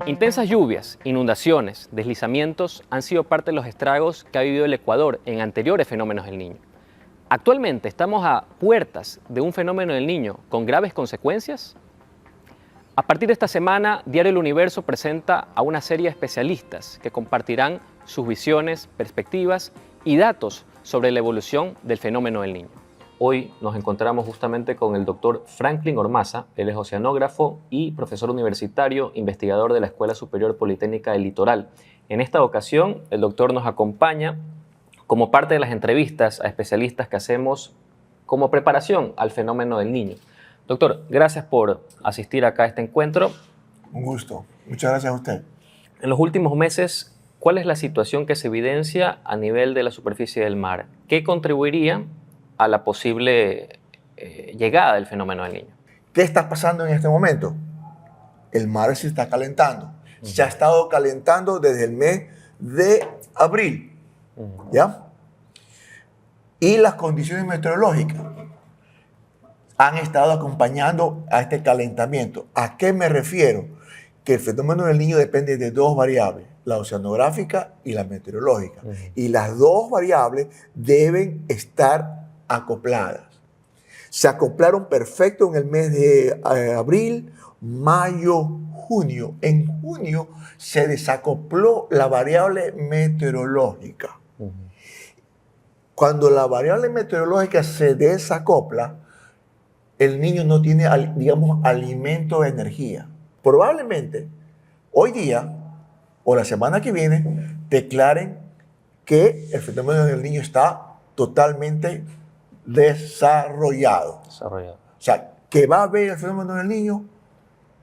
Intensas lluvias, inundaciones, deslizamientos han sido parte de los estragos que ha vivido el Ecuador en anteriores fenómenos del Niño. Actualmente estamos a puertas de un fenómeno del Niño con graves consecuencias. A partir de esta semana, Diario El Universo presenta a una serie de especialistas que compartirán sus visiones, perspectivas y datos sobre la evolución del fenómeno del Niño. Hoy nos encontramos justamente con el doctor Franklin Ormaza. Él es oceanógrafo y profesor universitario, investigador de la Escuela Superior Politécnica del Litoral. En esta ocasión, el doctor nos acompaña como parte de las entrevistas a especialistas que hacemos como preparación al fenómeno del Niño. Doctor, gracias por asistir acá a este encuentro. Un gusto. Muchas gracias a usted. En los últimos meses, ¿cuál es la situación que se evidencia a nivel de la superficie del mar? ¿Qué contribuiría a la posible llegada del fenómeno del Niño? ¿Qué está pasando en este momento? El mar se está calentando. Se ha estado calentando desde el mes de abril. ¿Ya? Y las condiciones meteorológicas han estado acompañando a este calentamiento. ¿A qué me refiero? Que el fenómeno del Niño depende de dos variables, la oceanográfica y la meteorológica. Y las dos variables deben estar acopladas. Se acoplaron perfecto en el mes de abril, mayo, junio. En junio se desacopló la variable meteorológica. Cuando la variable meteorológica se desacopla, el Niño no tiene, digamos, alimento de energía. Probablemente hoy día o la semana que viene declaren que el fenómeno del Niño está totalmente desarrollado. O sea, que va a haber el fenómeno del Niño,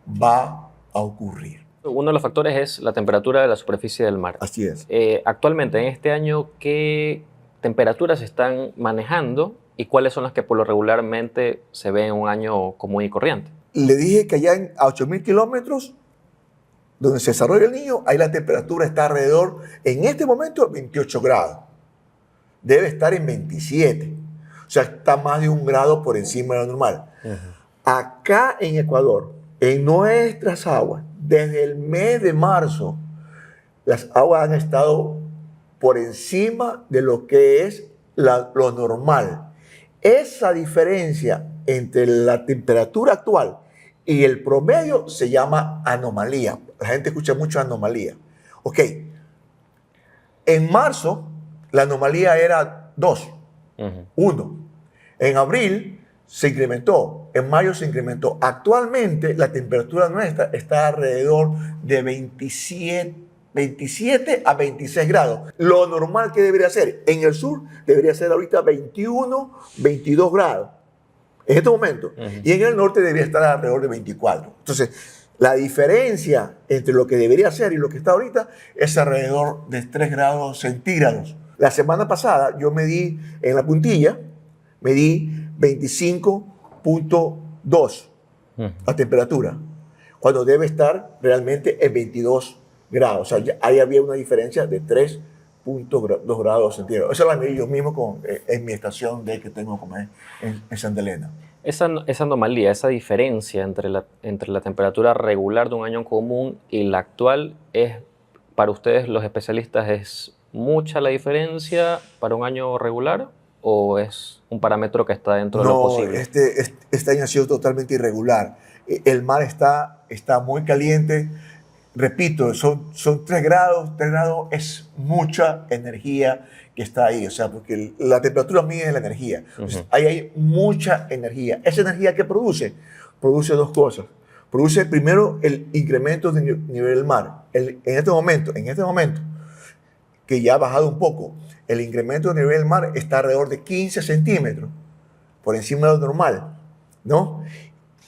va a ocurrir. Uno de los factores es la temperatura de la superficie del mar. Así es. Actualmente, en este año, ¿qué temperaturas se están manejando y cuáles son las que por lo regularmente se ven en un año común y corriente? Le dije que allá a 8.000 kilómetros, donde se desarrolla el Niño, ahí la temperatura está alrededor, en este momento, 28 grados. Debe estar en 27. O sea, está más de 1 grado por encima de lo normal. Acá en Ecuador, en nuestras aguas, desde el mes de marzo, las aguas han estado por encima de lo que es lo normal. Esa diferencia entre la temperatura actual y el promedio se llama anomalía. La gente escucha mucho anomalía. Ok, en marzo la anomalía era 2, 1. En abril se incrementó, en mayo se incrementó. Actualmente la temperatura nuestra está alrededor de 27 a 26 grados. Lo normal que debería ser, en el sur debería ser ahorita 21, 22 grados. En este momento. Y en el norte debería estar alrededor de 24. Entonces, la diferencia entre lo que debería ser y lo que está ahorita es alrededor de 3 grados centígrados. La semana pasada yo medí en la puntilla, medí 25.2 la temperatura, cuando debe estar realmente en 22 grados. O sea, ahí había una diferencia de 3.2 grados centígrados. Esa la medí yo mismo en mi estación de que tengo como en Santa Elena. Esa anomalía, esa diferencia entre la temperatura regular de un año común y la actual, para ustedes los especialistas, ¿es mucha la diferencia para un año regular o es un parámetro que está dentro de lo posible? Este año ha sido totalmente irregular. El mar está muy caliente. Repito, son 3 grados. 3 grados es mucha energía que está ahí. O sea, porque la temperatura mide la energía. Entonces, ahí hay mucha energía. ¿Esa energía qué produce? Produce dos cosas. Produce primero el incremento del nivel del mar. En este momento, que ya ha bajado un poco, el incremento del nivel del mar está alrededor de 15 centímetros por encima de lo normal, ¿no?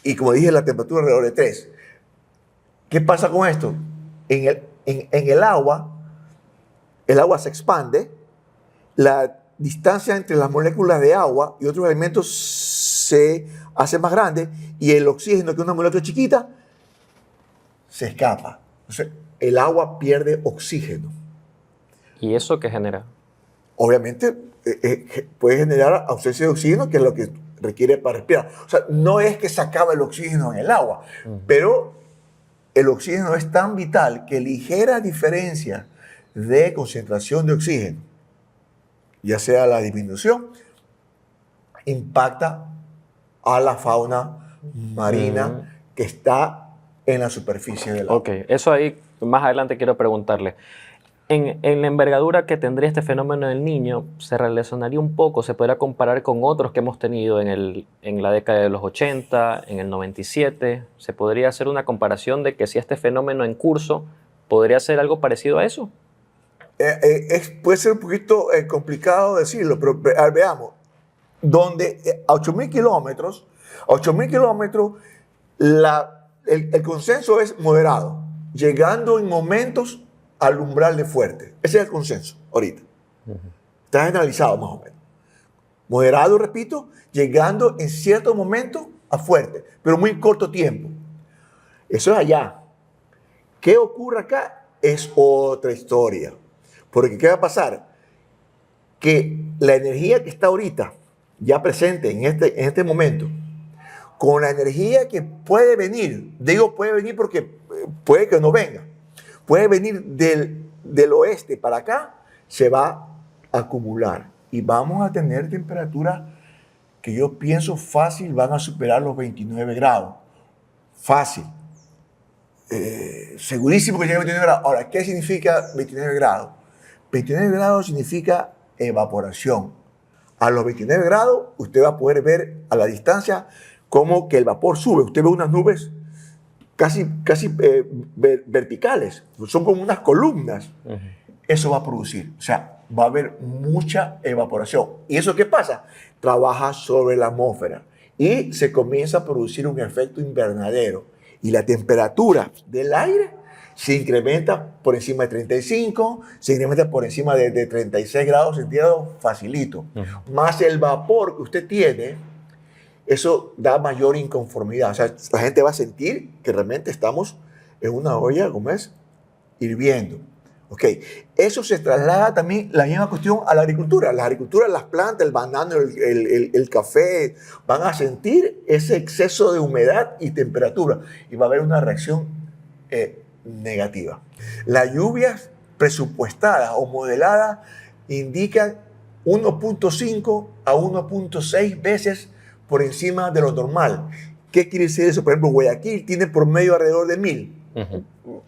Y como dije, la temperatura alrededor de 3. ¿Qué pasa con esto? En el agua se expande, la distancia entre las moléculas de agua y otros elementos se hace más grande y el oxígeno, que es una molécula chiquita, se escapa. Entonces, el agua pierde oxígeno. ¿Y eso qué genera? Obviamente, puede generar ausencia de oxígeno, que es lo que requiere para respirar. O sea, no es que se acaba el oxígeno en el agua, pero el oxígeno es tan vital que ligera diferencia de concentración de oxígeno, ya sea la disminución, impacta a la fauna marina que está en la superficie del agua. Ok, eso ahí más adelante quiero preguntarle. En la envergadura que tendría este fenómeno del Niño, se relacionaría un poco, se podría comparar con otros que hemos tenido en la década de los 80, en el 97. Se podría hacer una comparación de que si este fenómeno en curso podría ser algo parecido a eso. Puede ser un poquito complicado decirlo, pero veamos. Donde a 8.000 kilómetros, el consenso es moderado, llegando en momentos al umbral de fuerte. Ese es el consenso ahorita. Está generalizado más o menos. Moderado, repito, llegando en ciertos momentos a fuerte, pero muy corto tiempo. Eso es allá. ¿Qué ocurre acá? Es otra historia. Porque ¿qué va a pasar? Que la energía que está ahorita, ya presente en este momento, con la energía que puede venir, digo puede venir porque puede que no venga, puede venir del oeste para acá, se va a acumular y vamos a tener temperaturas que yo pienso fácil van a superar los 29 grados. Fácil. Segurísimo que llega a 29 grados. Ahora, ¿qué significa 29 grados? 29 grados significa evaporación. A los 29 grados, usted va a poder ver a la distancia cómo que el vapor sube. Usted ve unas nubes casi verticales. Son como unas columnas. Eso va a producir. O sea, va a haber mucha evaporación. ¿Y eso qué pasa? Trabaja sobre la atmósfera y se comienza a producir un efecto invernadero. Y la temperatura del aire se incrementa por encima de 35, se incrementa por encima de 36 grados centígrados, facilito. Más el vapor que usted tiene, eso da mayor inconformidad. O sea, la gente va a sentir que realmente estamos en una olla, ¿cómo es? Hirviendo. Ok, eso se traslada también, la misma cuestión, a la agricultura. La agricultura, las plantas, el banano, el café, van a sentir ese exceso de humedad y temperatura y va a haber una reacción negativa. Las lluvias presupuestadas o modeladas indican 1.5 a 1.6 veces por encima de lo normal. ¿Qué quiere decir eso? Por ejemplo, Guayaquil tiene promedio alrededor de 1.000.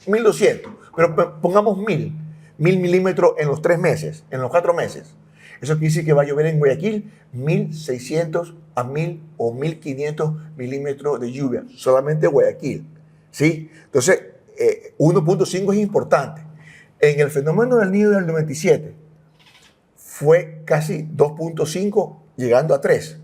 1.200, pero pongamos 1.000 milímetros en los 3 meses, en los 4 meses. Eso quiere decir que va a llover en Guayaquil 1.600 a 1.000 o 1.500 milímetros de lluvia, solamente Guayaquil, ¿sí? Entonces, 1.5 es importante. En el fenómeno del Niño del 97 fue casi 2.5 llegando a 3.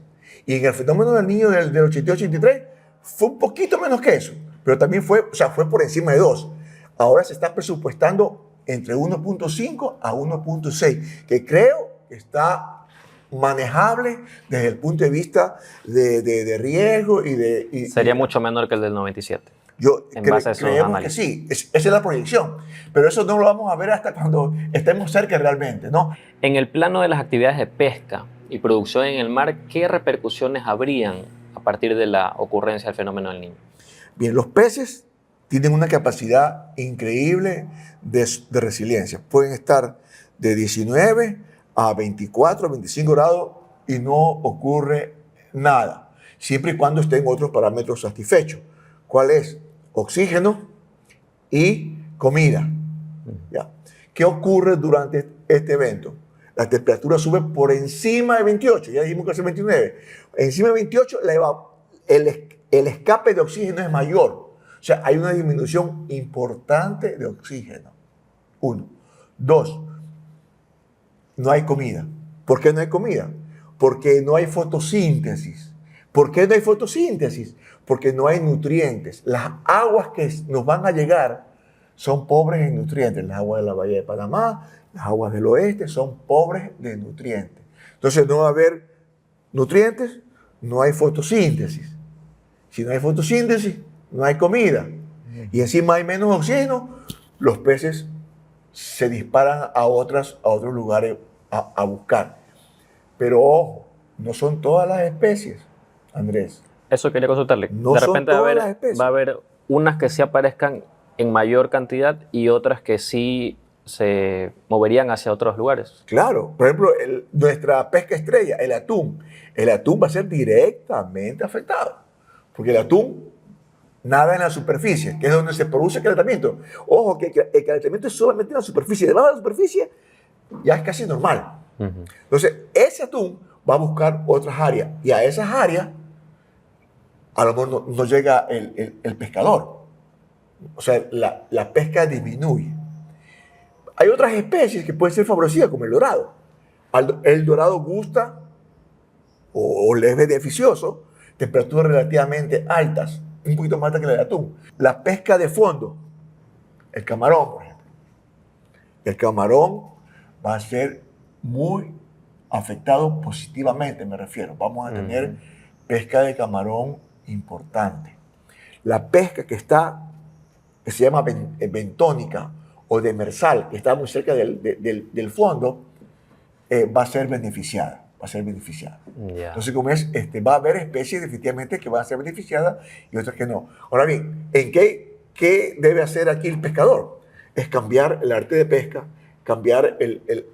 Y en el fenómeno del Niño del 82-83 fue un poquito menos que eso. Pero también fue, o sea, fue por encima de 2. Ahora se está presupuestando entre 1.5 a 1.6, que creo que está manejable desde el punto de vista de riesgo y Sería mucho menor que el del 97. Creemos que sí, esa es la proyección. Pero eso no lo vamos a ver hasta cuando estemos cerca realmente, ¿no? En el plano de las actividades de pesca y producción en el mar, ¿qué repercusiones habrían a partir de la ocurrencia del fenómeno del Niño? Bien, los peces tienen una capacidad increíble de resiliencia. Pueden estar de 19 a 24, 25 grados y no ocurre nada, siempre y cuando estén otros parámetros satisfechos. ¿Cuál es? Oxígeno y comida. ¿Ya? ¿Qué ocurre durante este evento? La temperatura sube por encima de 28, ya dijimos que es 29. Encima de 28, el escape de oxígeno es mayor. O sea, hay una disminución importante de oxígeno. 1. 2. No hay comida. ¿Por qué no hay comida? Porque no hay fotosíntesis. ¿Por qué no hay fotosíntesis? Porque no hay nutrientes. Las aguas que nos van a llegar son pobres en nutrientes. Las aguas de la Bahía de Panamá, las aguas del oeste son pobres de nutrientes. Entonces no va a haber nutrientes, no hay fotosíntesis. Si no hay fotosíntesis, no hay comida. Y encima hay menos oxígeno, los peces se disparan a otros lugares a buscar. Pero ojo, no son todas las especies, Andrés. Eso quería consultarle. No de son repente todas las especies. va a haber unas que sí aparezcan en mayor cantidad y otras que sí se moverían hacia otros lugares. Claro, por ejemplo, nuestra pesca estrella, el atún va a ser directamente afectado, porque el atún nada en la superficie, que es donde se produce el calentamiento. Ojo, que el calentamiento es solamente en la superficie, debajo de la superficie ya es casi normal. Entonces, ese atún va a buscar otras áreas y a esas áreas a lo mejor no llega el pescador. O sea, la pesca disminuye. Hay otras especies que pueden ser favorecidas, como el dorado. El dorado gusta o le es beneficioso temperaturas relativamente altas, un poquito más altas que la del atún. La pesca de fondo, el camarón, por ejemplo. El camarón va a ser muy afectado positivamente, me refiero. Vamos a tener pesca de camarón importante. La pesca que se llama bentónica o demersal, que está muy cerca del fondo, va a ser beneficiada. Ya. Entonces, como es, va a haber especies definitivamente que van a ser beneficiadas y otras que no. Ahora bien, ¿qué debe hacer aquí el pescador? Es cambiar el arte de pesca, cambiar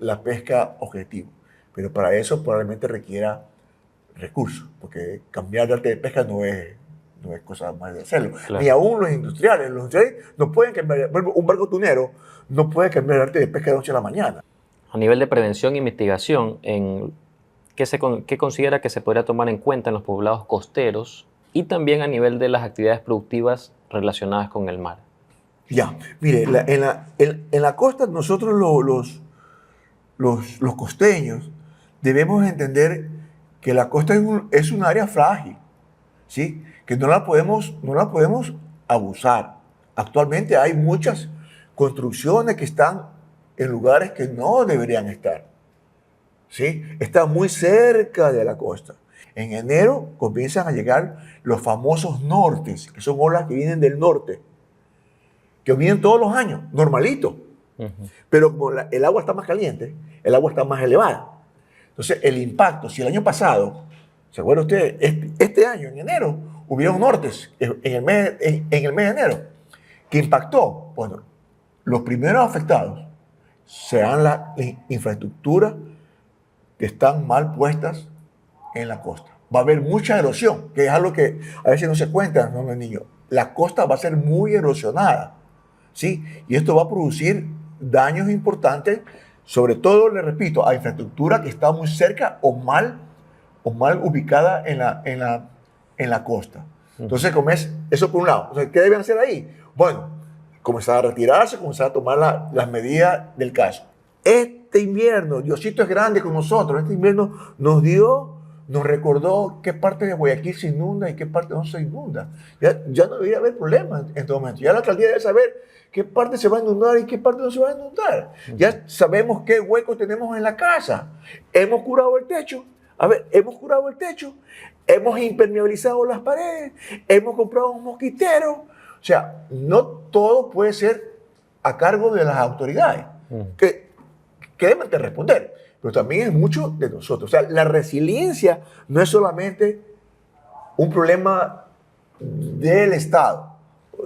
la pesca objetivo. Pero para eso probablemente requiera recursos, porque cambiar el arte de pesca no es cosa más de hacerlo. Claro. Ni aún los industriales no pueden cambiar, por ejemplo, un barco tunero no puede cambiar el arte de pesca de noche a la mañana. A nivel de prevención y mitigación, ¿qué considera que se podría tomar en cuenta en los poblados costeros y también a nivel de las actividades productivas relacionadas con el mar? Ya, mire, en la costa nosotros los costeños debemos entender que la costa es un área frágil, ¿sí? Que no la podemos abusar. Actualmente hay muchas construcciones que están en lugares que no deberían estar, ¿sí? Está muy cerca de la costa. En enero comienzan a llegar los famosos nortes, que son olas que vienen del norte, que vienen todos los años, normalito. Pero como el agua está más caliente, el agua está más elevada. Entonces, el impacto, si el año pasado, ¿se acuerda usted? Este año, en enero, hubieron nortes en el mes de enero, que impactó. Bueno, los primeros afectados serán las infraestructuras que están mal puestas en la costa. Va a haber mucha erosión, que es algo que a veces no se cuenta, ¿no, niños? La costa va a ser muy erosionada, ¿sí? Y esto va a producir daños importantes, sobre todo, le repito, a infraestructura que está muy cerca o mal ubicada en la costa. Entonces, como es eso por un lado. Entonces, ¿qué deben hacer ahí? Bueno, comenzar a retirarse, comenzar a tomar las medidas del caso. Este invierno, Diosito es grande con nosotros, este invierno nos recordó qué parte de Guayaquil se inunda y qué parte no se inunda. Ya no debería haber problemas en todo momento. Ya la alcaldía debe saber qué parte se va a inundar y qué parte no se va a inundar. Ya sabemos qué huecos tenemos en la casa. Hemos curado el techo. Hemos impermeabilizado las paredes, hemos comprado un mosquitero. O sea, no todo puede ser a cargo de las autoridades, que deben de responder, pero también es mucho de nosotros. O sea, la resiliencia no es solamente un problema del Estado,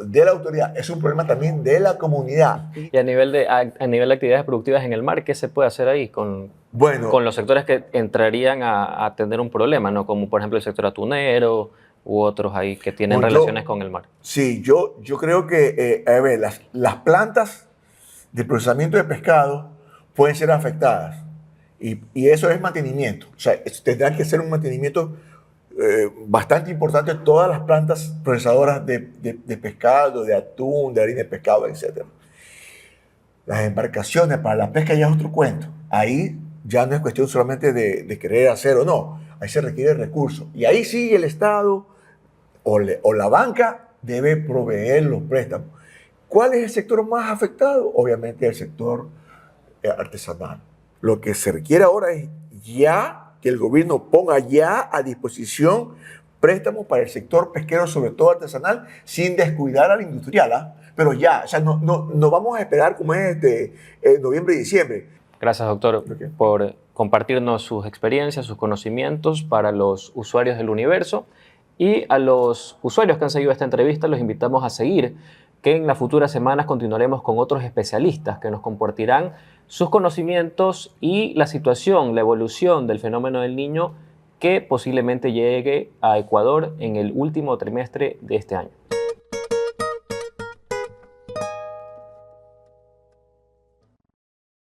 de la autoridad, es un problema también de la comunidad. Y a nivel de actividades productivas en el mar, ¿qué se puede hacer ahí con los sectores que entrarían a tener un problema, ¿no? Como por ejemplo el sector atunero u otros ahí que tienen relaciones con el mar? Sí, yo creo que las plantas de procesamiento de pescado pueden ser afectadas y eso es mantenimiento. O sea, tendrá que ser un mantenimiento bastante importante todas las plantas procesadoras de pescado, de atún, de harina de pescado, etc. Las embarcaciones para la pesca ya es otro cuento. Ahí ya no es cuestión solamente de querer hacer o no. Ahí se requiere recursos. Y ahí sí el Estado o la banca debe proveer los préstamos. ¿Cuál es el sector más afectado? Obviamente el sector artesanal. Lo que se requiere ahora es ya que el gobierno ponga ya a disposición préstamos para el sector pesquero, sobre todo artesanal, sin descuidar al industrial, ¿ah? Pero ya, o sea, no vamos a esperar como es noviembre y diciembre. Gracias, doctor, por compartirnos sus experiencias, sus conocimientos para los usuarios del Universo. Y a los usuarios que han seguido esta entrevista los invitamos a seguir que en las futuras semanas continuaremos con otros especialistas que nos compartirán sus conocimientos y la situación, la evolución del fenómeno del Niño que posiblemente llegue a Ecuador en el último trimestre de este año.